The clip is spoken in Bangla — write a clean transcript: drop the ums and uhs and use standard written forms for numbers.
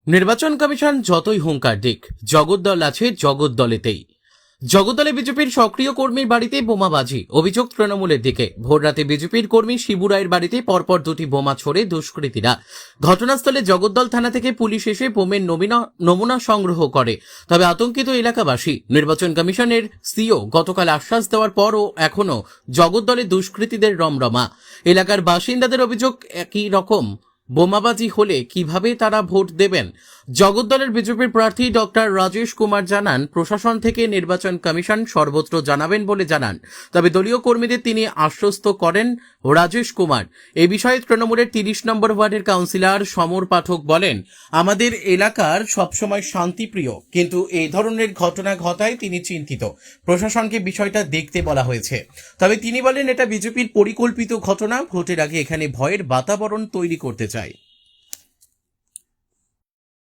নির্বাচন কমিশন যতই হুঙ্কার দিক, জগদ্দল আছে জগদ্দলেতেই। জগদ্দলে বিজেপির সক্রিয় কর্মীর বাড়িতে বোমাবাজি, অভিযোগ তৃণমূলের দিকে। ভোররাতে বিজেপির কর্মী শিবু রায়ের বাড়িতে পরপর দুটি বোমা ছোড়ে দুষ্কৃতীরা। ঘটনাস্থলে জগদ্দল থানা থেকে পুলিশ এসে বোমের নমুনা সংগ্রহ করে। তবে আতঙ্কিত এলাকাবাসী। নির্বাচন কমিশনের সিও গতকাল আশ্বাস দেওয়ার পরও এখনও জগদ্দলে দুষ্কৃতীদের রমরমা। এলাকার বাসিন্দাদের অভিযোগ, একই রকম বোমাবাজি হলে কিভাবে তারা ভোট দেবেন। জগদ্দলের বিজেপির প্রার্থী ডক্টর রাজেশ কুমার জানান, প্রশাসন থেকে নির্বাচন কমিশন সর্বত্র জানাবেন বলে জানান। তবে দলীয় কর্মীদের তিনি আশ্বস্ত করেন রাজেশ কুমার। এ বিষয়ে তৃণমূলের 30 নম্বর ওয়ার্ডের কাউন্সিলর সমর পাঠক বলেন, আমাদের এলাকার সবসময় শান্তিপ্রিয়, কিন্তু এই ধরনের ঘটনা ঘটায় তিনি চিন্তিত। প্রশাসনকে বিষয়টা দেখতে বলা হয়েছে। তবে তিনি বলেন, এটা বিজেপির পরিকল্পিত ঘটনা। ভোটের আগে এখানে ভয়ের বাতাবরণ তৈরি করতে চায়।